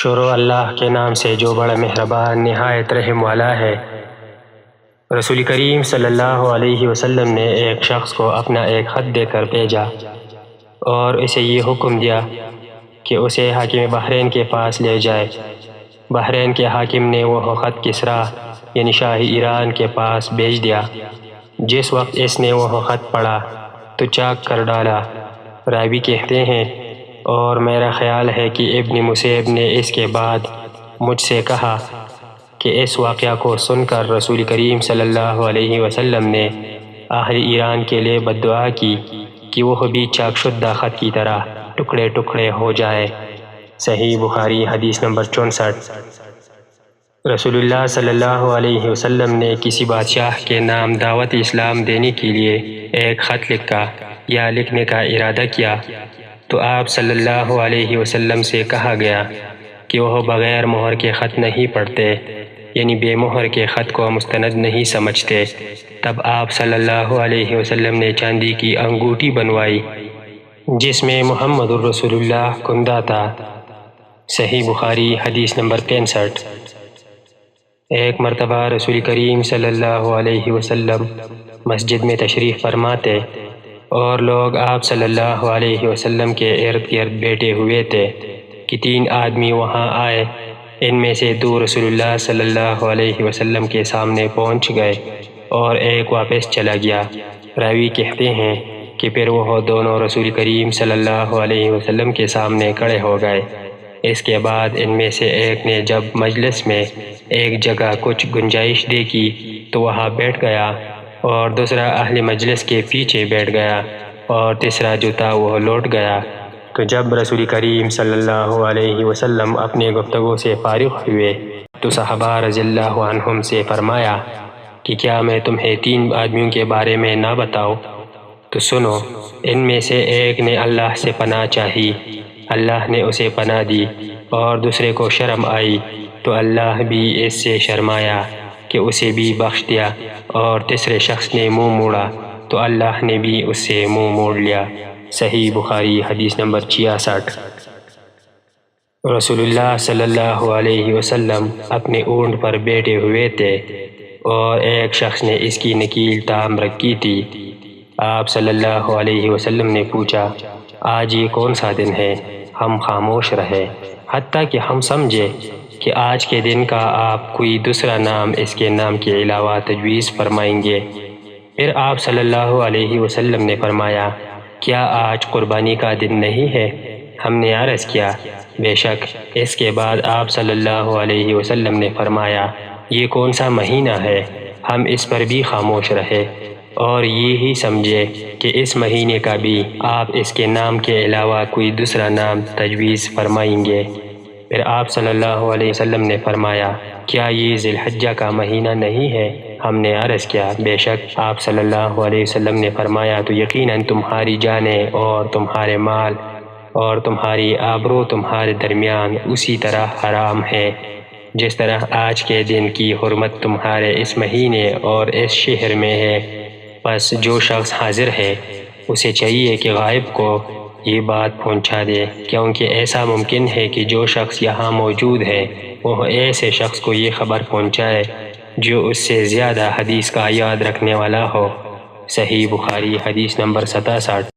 شروع اللہ کے نام سے جو بڑا مہربان نہایت رحم والا ہے۔ رسول کریم صلی اللہ علیہ وسلم نے ایک شخص کو اپنا ایک خط دے کر بھیجا اور اسے یہ حکم دیا کہ اسے حاکم بحرین کے پاس لے جائے۔ بحرین کے حاکم نے وہ خط کسریٰ یعنی شاہ ایران کے پاس بھیج دیا۔ جس وقت اس نے وہ خط پڑھا تو چاک کر ڈالا۔ راوی کہتے ہیں اور میرا خیال ہے کہ ابن مسیب نے اس کے بعد مجھ سے کہا کہ اس واقعہ کو سن کر رسول کریم صلی اللہ علیہ وسلم نے اہل ایران کے لیے بد دعا کی کہ وہ بھی چاک شدہ خط کی طرح ٹکڑے ٹکڑے ہو جائے۔ صحیح بخاری حدیث نمبر 64۔ رسول اللہ صلی اللہ علیہ وسلم نے کسی بادشاہ کے نام دعوت اسلام دینے کے لیے ایک خط لکھا یا لکھنے کا ارادہ کیا تو آپ صلی اللہ علیہ وسلم سے کہا گیا کہ وہ بغیر مہر کے خط نہیں پڑھتے، یعنی بے مہر کے خط کو مستند نہیں سمجھتے۔ تب آپ صلی اللہ علیہ وسلم نے چاندی کی انگوٹھی بنوائی جس میں محمد الرسول اللہ کندہ تھا۔ صحیح بخاری حدیث نمبر 63۔ ایک مرتبہ رسول کریم صلی اللہ علیہ وسلم مسجد میں تشریف فرماتے اور لوگ آپ صلی اللہ علیہ وسلم کے ارد گرد بیٹھے ہوئے تھے کہ 3 آدمی وہاں آئے۔ ان میں سے 2 رسول اللہ صلی اللہ علیہ وسلم کے سامنے پہنچ گئے اور ایک واپس چلا گیا۔ راوی کہتے ہیں کہ پھر وہ دونوں رسول کریم صلی اللہ علیہ وسلم کے سامنے کھڑے ہو گئے۔ اس کے بعد ان میں سے ایک نے جب مجلس میں ایک جگہ کچھ گنجائش دیکھی تو وہاں بیٹھ گیا اور دوسرا اہل مجلس کے پیچھے بیٹھ گیا اور تیسرا جو تھا وہ لوٹ گیا۔ تو جب رسول کریم صلی اللہ علیہ وسلم اپنے گفتگو سے فارغ ہوئے تو صحابہ رضی اللہ عنہم سے فرمایا کہ کیا میں تمہیں 3 آدمیوں کے بارے میں نہ بتاؤں؟ تو سنو، ان میں سے ایک نے اللہ سے پناہ چاہی، اللہ نے اسے پناہ دی، اور دوسرے کو شرم آئی تو اللہ بھی اس سے شرمایا کہ اسے بھی بخش دیا، اور تیسرے شخص نے منہ موڑا تو اللہ نے بھی اس سے منہ موڑ لیا۔ صحیح بخاری حدیث نمبر 66۔ رسول اللہ صلی اللہ علیہ وسلم اپنے اونٹ پر بیٹھے ہوئے تھے اور ایک شخص نے اس کی نکیل تام رکھی تھی۔ آپ صلی اللہ علیہ وسلم نے پوچھا، آج یہ کون سا دن ہے؟ ہم خاموش رہے حتیٰ کہ ہم سمجھے کہ آج کے دن کا آپ کوئی دوسرا نام اس کے نام کے علاوہ تجویز فرمائیں گے۔ پھر آپ صلی اللہ علیہ وسلم نے فرمایا، کیا آج قربانی کا دن نہیں ہے؟ ہم نے عرض کیا، بے شک۔ اس کے بعد آپ صلی اللہ علیہ وسلم نے فرمایا، یہ کون سا مہینہ ہے؟ ہم اس پر بھی خاموش رہے اور یہی سمجھے کہ اس مہینے کا بھی آپ اس کے نام کے علاوہ کوئی دوسرا نام تجویز فرمائیں گے۔ پھر آپ صلی اللہ علیہ وسلم نے فرمایا، کیا یہ ذی الحجہ کا مہینہ نہیں ہے؟ ہم نے عرض کیا، بے شک۔ آپ صلی اللہ علیہ وسلم نے فرمایا، تو یقیناً تمہاری جانیں اور تمہارے مال اور تمہاری آبرو تمہارے درمیان اسی طرح حرام ہے جس طرح آج کے دن کی حرمت تمہارے اس مہینے اور اس شہر میں ہے۔ پس جو شخص حاضر ہے اسے چاہیے کہ غائب کو یہ بات پہنچا دے، کیونکہ ایسا ممکن ہے کہ جو شخص یہاں موجود ہے وہ ایسے شخص کو یہ خبر پہنچائے جو اس سے زیادہ حدیث کا یاد رکھنے والا ہو۔ صحیح بخاری حدیث نمبر 67۔